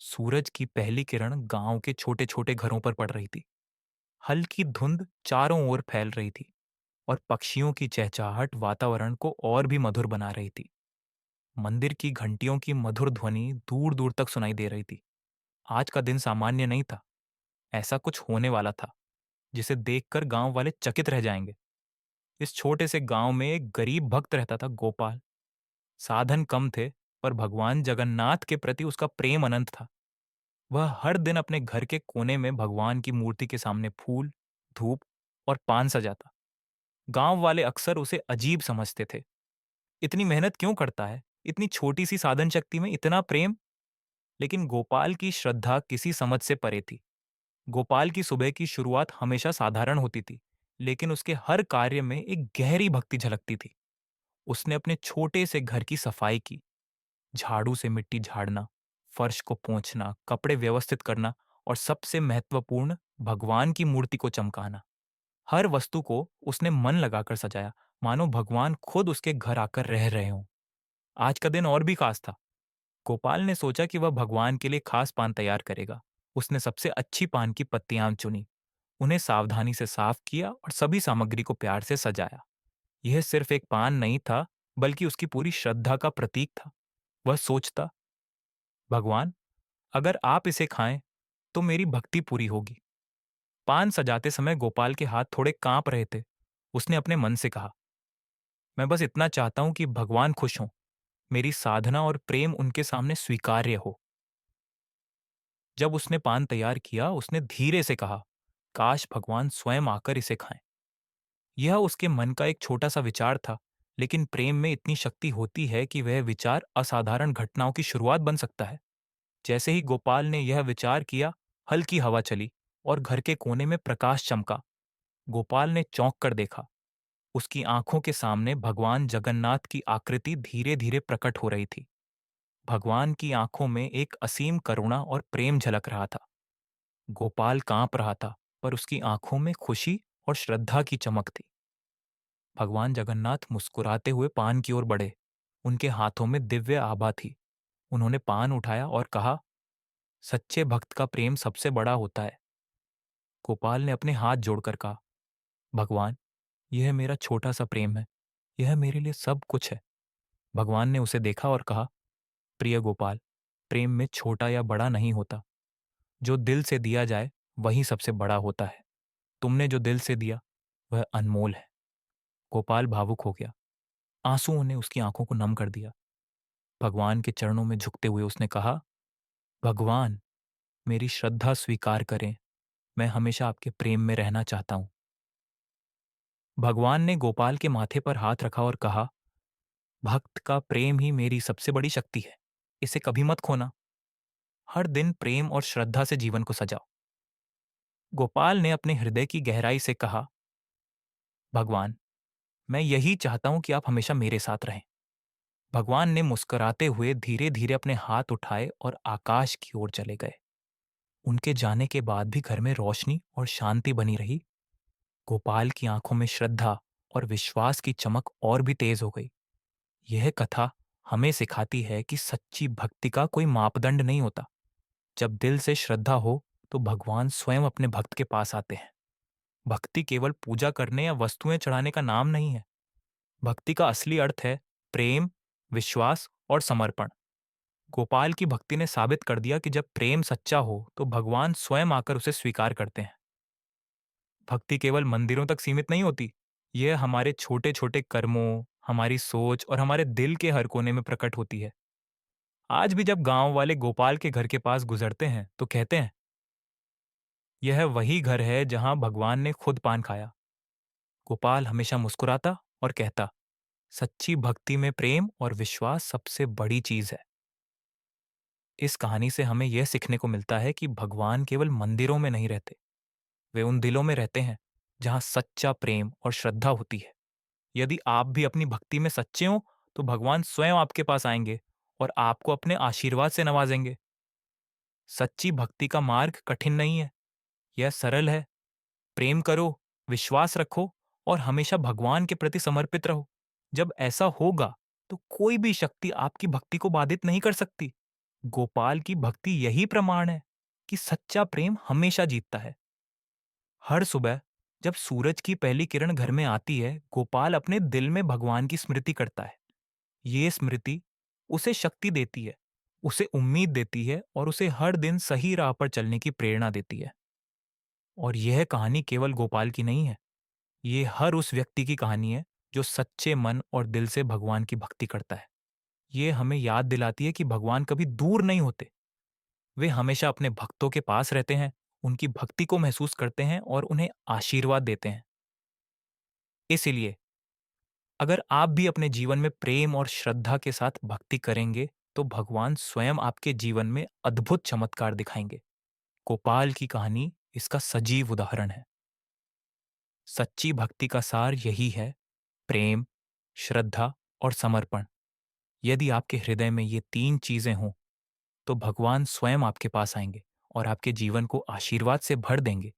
सूरज की पहली किरण गांव के छोटे छोटे घरों पर पड़ रही थी। हल्की धुंध चारों ओर फैल रही थी और पक्षियों की चहचहाहट वातावरण को और भी मधुर बना रही थी। मंदिर की घंटियों की मधुर ध्वनि दूर दूर तक सुनाई दे रही थी। आज का दिन सामान्य नहीं था। ऐसा कुछ होने वाला था जिसे देखकर गांव वाले चकित रह जाएंगे। इस छोटे से गांव में एक गरीब भक्त रहता था, गोपाल। साधन कम थे, पर भगवान जगन्नाथ के प्रति उसका प्रेम अनंत था। वह हर दिन अपने घर के कोने में भगवान की मूर्ति के सामने फूल, धूप और पान सजाता। गांव वाले अक्सर उसे अजीब समझते थे। इतनी मेहनत क्यों करता है? इतनी छोटी सी साधन शक्ति में इतना प्रेम? लेकिन गोपाल की श्रद्धा किसी समझ से परे थी। गोपाल की सुबह की शुरुआत हमेशा साधारण होती थी, लेकिन उसके हर कार्य में एक गहरी भक्ति झलकती थी। उसने अपने छोटे से घर की सफाई की, झाड़ू से मिट्टी झाड़ना, फर्श को पोंछना, कपड़े व्यवस्थित करना और सबसे महत्वपूर्ण, भगवान की मूर्ति को चमकाना। हर वस्तु को उसने मन लगाकर सजाया, मानो भगवान खुद उसके घर आकर रह रहे हों। आज का दिन और भी खास था। गोपाल ने सोचा कि वह भगवान के लिए खास पान तैयार करेगा। उसने सबसे अच्छी पान की पत्तियां चुनी, उन्हें सावधानी से साफ किया और सभी सामग्री को प्यार से सजाया। यह सिर्फ एक पान नहीं था, बल्कि उसकी पूरी श्रद्धा का प्रतीक था। वह सोचता, भगवान, अगर आप इसे खाएं तो मेरी भक्ति पूरी होगी। पान सजाते समय गोपाल के हाथ थोड़े कांप रहे थे। उसने अपने मन से कहा, मैं बस इतना चाहता हूं कि भगवान खुश हों, मेरी साधना और प्रेम उनके सामने स्वीकार्य हो। जब उसने पान तैयार किया, उसने धीरे से कहा, काश भगवान स्वयं आकर इसे खाएं। यह उसके मन का एक छोटा सा विचार था, लेकिन प्रेम में इतनी शक्ति होती है कि वह विचार असाधारण घटनाओं की शुरुआत बन सकता है। जैसे ही गोपाल ने यह विचार किया, हल्की हवा चली और घर के कोने में प्रकाश चमका। गोपाल ने चौंक कर देखा। उसकी आंखों के सामने भगवान जगन्नाथ की आकृति धीरे धीरे प्रकट हो रही थी। भगवान की आंखों में एक असीम करुणा और प्रेम झलक रहा था। गोपाल कांप रहा था, पर उसकी आंखों में खुशी और श्रद्धा की चमक थी। भगवान जगन्नाथ मुस्कुराते हुए पान की ओर बढ़े। उनके हाथों में दिव्य आभा थी। उन्होंने पान उठाया और कहा, सच्चे भक्त का प्रेम सबसे बड़ा होता है। गोपाल ने अपने हाथ जोड़कर कहा, भगवान, यह मेरा छोटा सा प्रेम है। यह मेरे लिए सब कुछ है। भगवान ने उसे देखा और कहा, प्रिय गोपाल, प्रेम में छोटा या बड़ा नहीं होता। जो दिल से दिया जाए वही सबसे बड़ा होता है। तुमने जो दिल से दिया वह अनमोल है। गोपाल भावुक हो गया। आंसुओं ने उसकी आंखों को नम कर दिया। भगवान के चरणों में झुकते हुए उसने कहा, भगवान, मेरी श्रद्धा स्वीकार करें। मैं हमेशा आपके प्रेम में रहना चाहता हूं। भगवान ने गोपाल के माथे पर हाथ रखा और कहा, भक्त का प्रेम ही मेरी सबसे बड़ी शक्ति है। इसे कभी मत खोना। हर दिन प्रेम और श्रद्धा से जीवन को सजाओ। गोपाल ने अपने हृदय की गहराई से कहा, भगवान, मैं यही चाहता हूं कि आप हमेशा मेरे साथ रहें। भगवान ने मुस्कुराते हुए धीरे धीरे अपने हाथ उठाए और आकाश की ओर चले गए। उनके जाने के बाद भी घर में रोशनी और शांति बनी रही। गोपाल की आंखों में श्रद्धा और विश्वास की चमक और भी तेज हो गई। यह कथा हमें सिखाती है कि सच्ची भक्ति का कोई मापदंड नहीं होता। जब दिल से श्रद्धा हो तो भगवान स्वयं अपने भक्त के पास आते हैं। भक्ति केवल पूजा करने या वस्तुएं चढ़ाने का नाम नहीं है। भक्ति का असली अर्थ है प्रेम, विश्वास और समर्पण। गोपाल की भक्ति ने साबित कर दिया कि जब प्रेम सच्चा हो तो भगवान स्वयं आकर उसे स्वीकार करते हैं। भक्ति केवल मंदिरों तक सीमित नहीं होती। यह हमारे छोटे छोटे कर्मों, हमारी सोच और हमारे दिल के हर कोने में प्रकट होती है। आज भी जब गांव वाले गोपाल के घर के पास गुजरते हैं तो कहते हैं, यह वही घर है जहां भगवान ने खुद पान खाया। गोपाल हमेशा मुस्कुराता और कहता, सच्ची भक्ति में प्रेम और विश्वास सबसे बड़ी चीज है। इस कहानी से हमें यह सीखने को मिलता है कि भगवान केवल मंदिरों में नहीं रहते। वे उन दिलों में रहते हैं जहां सच्चा प्रेम और श्रद्धा होती है। यदि आप भी अपनी भक्ति में सच्चे हो तो भगवान स्वयं आपके पास आएंगे और आपको अपने आशीर्वाद से नवाजेंगे। सच्ची भक्ति का मार्ग कठिन नहीं है, यह सरल है। प्रेम करो, विश्वास रखो और हमेशा भगवान के प्रति समर्पित रहो। जब ऐसा होगा तो कोई भी शक्ति आपकी भक्ति को बाधित नहीं कर सकती। गोपाल की भक्ति यही प्रमाण है कि सच्चा प्रेम हमेशा जीतता है। हर सुबह जब सूरज की पहली किरण घर में आती है, गोपाल अपने दिल में भगवान की स्मृति करता है। ये स्मृति उसे शक्ति देती है, उसे उम्मीद देती है और उसे हर दिन सही राह पर चलने की प्रेरणा देती है। और यह कहानी केवल गोपाल की नहीं है, ये हर उस व्यक्ति की कहानी है जो सच्चे मन और दिल से भगवान की भक्ति करता है। ये हमें याद दिलाती है कि भगवान कभी दूर नहीं होते, वे हमेशा अपने भक्तों के पास रहते हैं, उनकी भक्ति को महसूस करते हैं और उन्हें आशीर्वाद देते हैं। इसीलिए अगर आप भी अपने जीवन में प्रेम और श्रद्धा के साथ भक्ति करेंगे, तो भगवान स्वयं आपके जीवन में अद्भुत चमत्कार दिखाएंगे। गोपाल की कहानी इसका सजीव उदाहरण है। सच्ची भक्ति का सार यही है, प्रेम, श्रद्धा और समर्पण। यदि आपके हृदय में ये तीन चीजें हों, तो भगवान स्वयं आपके पास आएंगे और आपके जीवन को आशीर्वाद से भर देंगे।